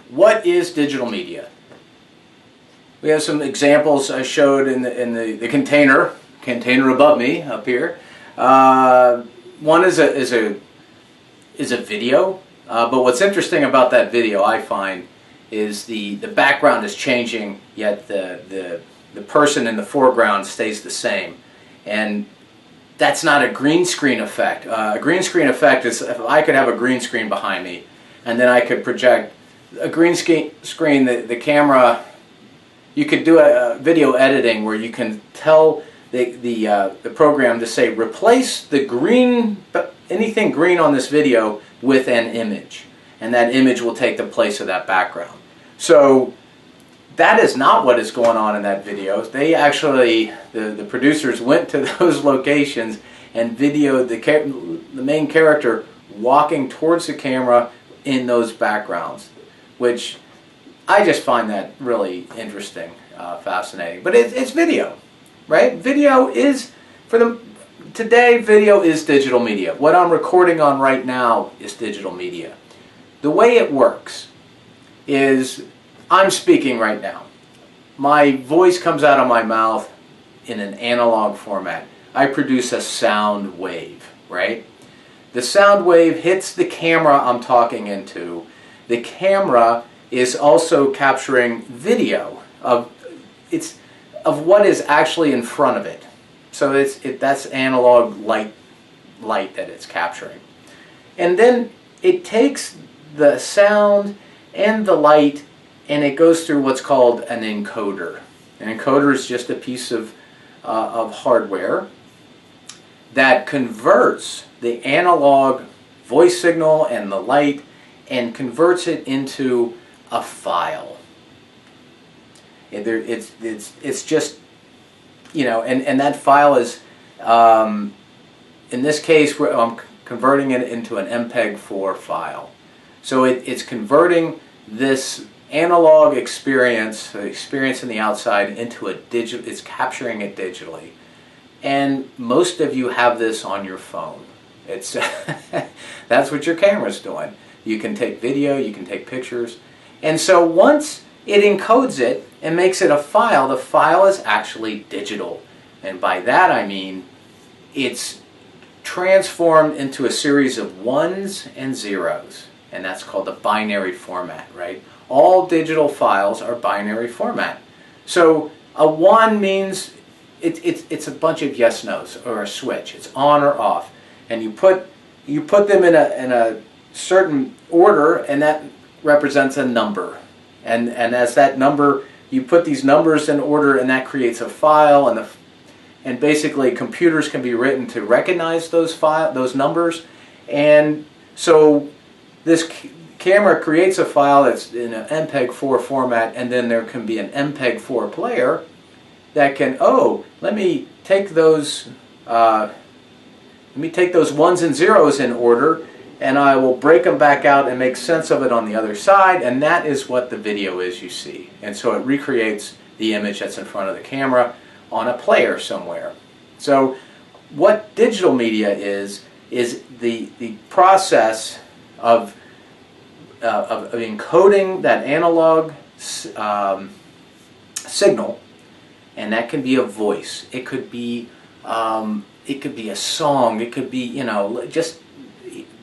What is digital media? We have some examples I showed in the container above me up here. One is a video, but what's interesting about that video, I find, is the background is changing, yet the person in the foreground stays the same, and that's not a green screen effect. A green screen effect is if I could have a green screen behind me, and then I could project a green screen. The camera, you could do a video editing where you can tell the program to say replace the green, anything green on this video with an image, and that image will take the place of that background. So that is not what is going on in that video. They actually, the producers went to those locations and videoed the main character walking towards the camera in those backgrounds, which I just find that really interesting, fascinating. But it's video, right? Video is, today video is digital media. What I'm recording on right now is digital media. The way it works is I'm speaking right now. My voice comes out of my mouth in an analog format. I produce a sound wave, right? The sound wave hits the camera I'm talking into. The camera is also capturing video of what is actually in front of it. So that's analog light that it's capturing. And then it takes the sound and the light and it goes through what's called an encoder. An encoder is just a piece of hardware that converts the analog voice signal and the light and converts it into a file. It's just, you know, and that file is, in this case, I'm converting it into an MPEG-4 file. So it's converting this analog experience, the experience in the outside, into a digital, it's capturing it digitally. And most of you have this on your phone. It's that's what your camera's doing. You can take video, you can take pictures. And so once it encodes it and makes it a file, the file is actually digital. And by that I mean it's transformed into a series of ones and zeros. And that's called a binary format, right? All digital files are binary format. So a 1 means it's a bunch of yes-nos, or a switch. It's on or off. And you put them in a certain order, and that represents a number. And as that number, you put these numbers in order, and that creates a file. And basically, computers can be written to recognize those numbers. And so this camera creates a file that's in an MPEG-4 format, and then there can be an MPEG-4 player that can, let me take those ones and zeros in order, and I will break them back out and make sense of it on the other side, and that is what the video is you see. And so it recreates the image that's in front of the camera on a player somewhere. So what digital media is the process of encoding that analog signal, and that can be a voice. It could be a song. It could be, you know, just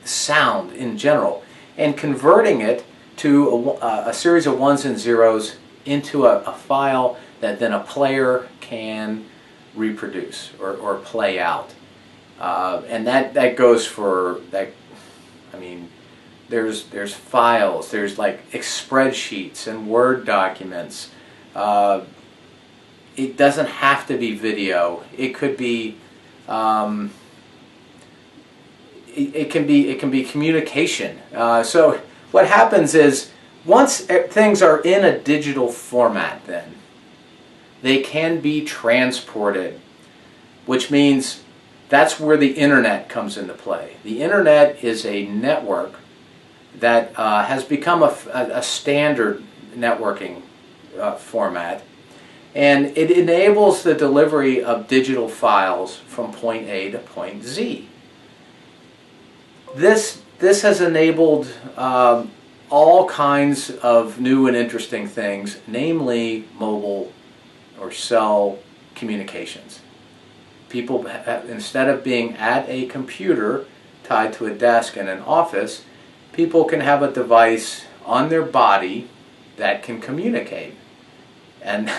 sound in general, and converting it to a series of ones and zeros into a file that then a player can reproduce or play out. And that goes for that. I mean, there's files, there's like spreadsheets and Word documents. It doesn't have to be video. It could be it can be communication. So what happens is once things are in a digital format, then they can be transported, which means that's where the internet comes into play. The internet is a network that has become a standard networking format, and it enables the delivery of digital files from point A to point Z. This has enabled all kinds of new and interesting things, namely mobile or cell communications. People, instead of being at a computer tied to a desk in an office, people can have a device on their body that can communicate. And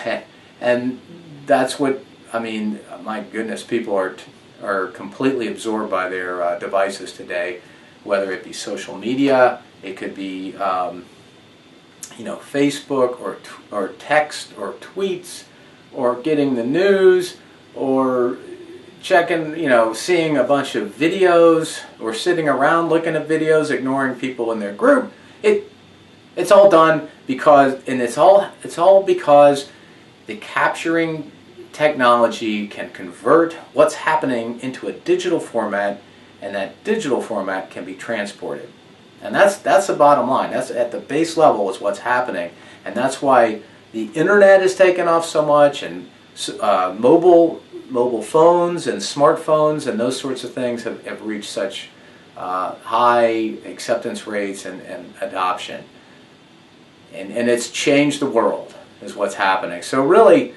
and that's what, I mean, my goodness, people are completely absorbed by their devices today, whether it be social media, it could be Facebook or text or tweets, or getting the news, or checking, seeing a bunch of videos, or sitting around looking at videos, ignoring people in their group. It's all done because, and it's all because the capturing technology can convert what's happening into a digital format, and that digital format can be transported. And that's the bottom line. That's at the base level is what's happening, and that's why the internet has taken off so much, and mobile phones and smartphones and those sorts of things have reached such high acceptance rates and adoption. And it's changed the world, is what's happening. So really,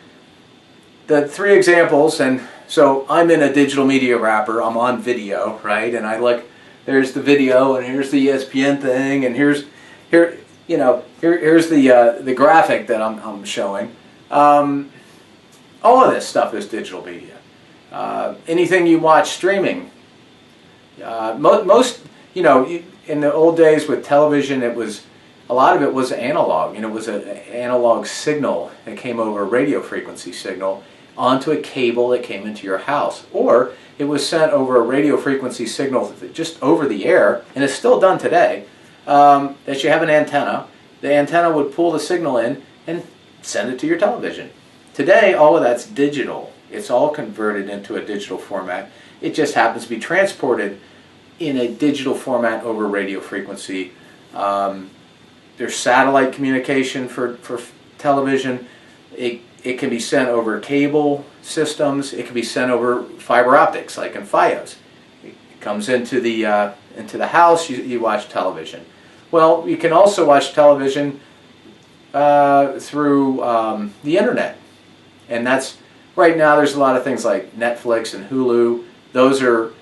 the three examples, and so I'm in a digital media wrapper, I'm on video, right? And I look, there's the video, and here's the ESPN thing, and here's the graphic that I'm showing. All of this stuff is digital media. Anything you watch streaming, most, in the old days with television, a lot of it was analog. It was an analog signal that came over a radio frequency signal onto a cable that came into your house, or it was sent over a radio frequency signal just over the air, and it's still done today, that you have an antenna. The antenna would pull the signal in and send it to your television. Today, all of that's digital. It's all converted into a digital format. It just happens to be transported in a digital format over radio frequency. There's satellite communication for television. It can be sent over cable systems. It can be sent over fiber optics, like in Fios. It comes into the house. You watch television. Well, you can also watch television through the internet, and that's right now. There's a lot of things like Netflix and Hulu. Those are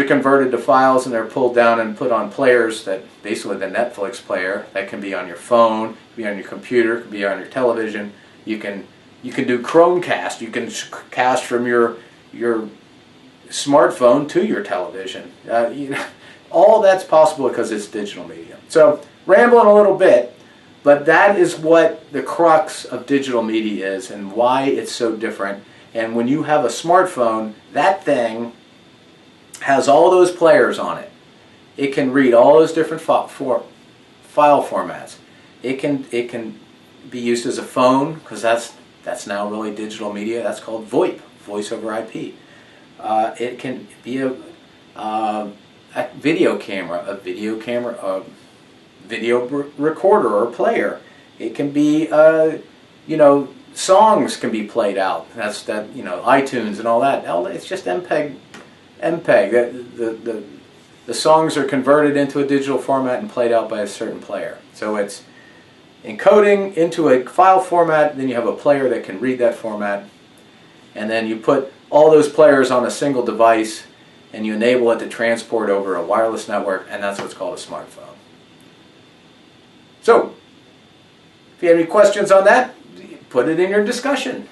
converted to files, and they're pulled down and put on players, that basically the Netflix player that can be on your phone, be on your computer, can be on your television. You can do Chromecast. You can cast from your smartphone to your television. All that's possible because it's digital media. So rambling a little bit, but that is what the crux of digital media is and why it's so different. And when you have a smartphone, that thing has all those players on it. It can read all those different file formats. It can be used as a phone, because that's now really digital media. That's called VoIP, voice over IP. It can be a video camera, a video recorder or player. It can be songs can be played out. That's iTunes and all that. It's just MPEG. The songs are converted into a digital format and played out by a certain player. So it's encoding into a file format, then you have a player that can read that format, and then you put all those players on a single device, and you enable it to transport over a wireless network, and that's what's called a smartphone. So, if you have any questions on that, put it in your discussion.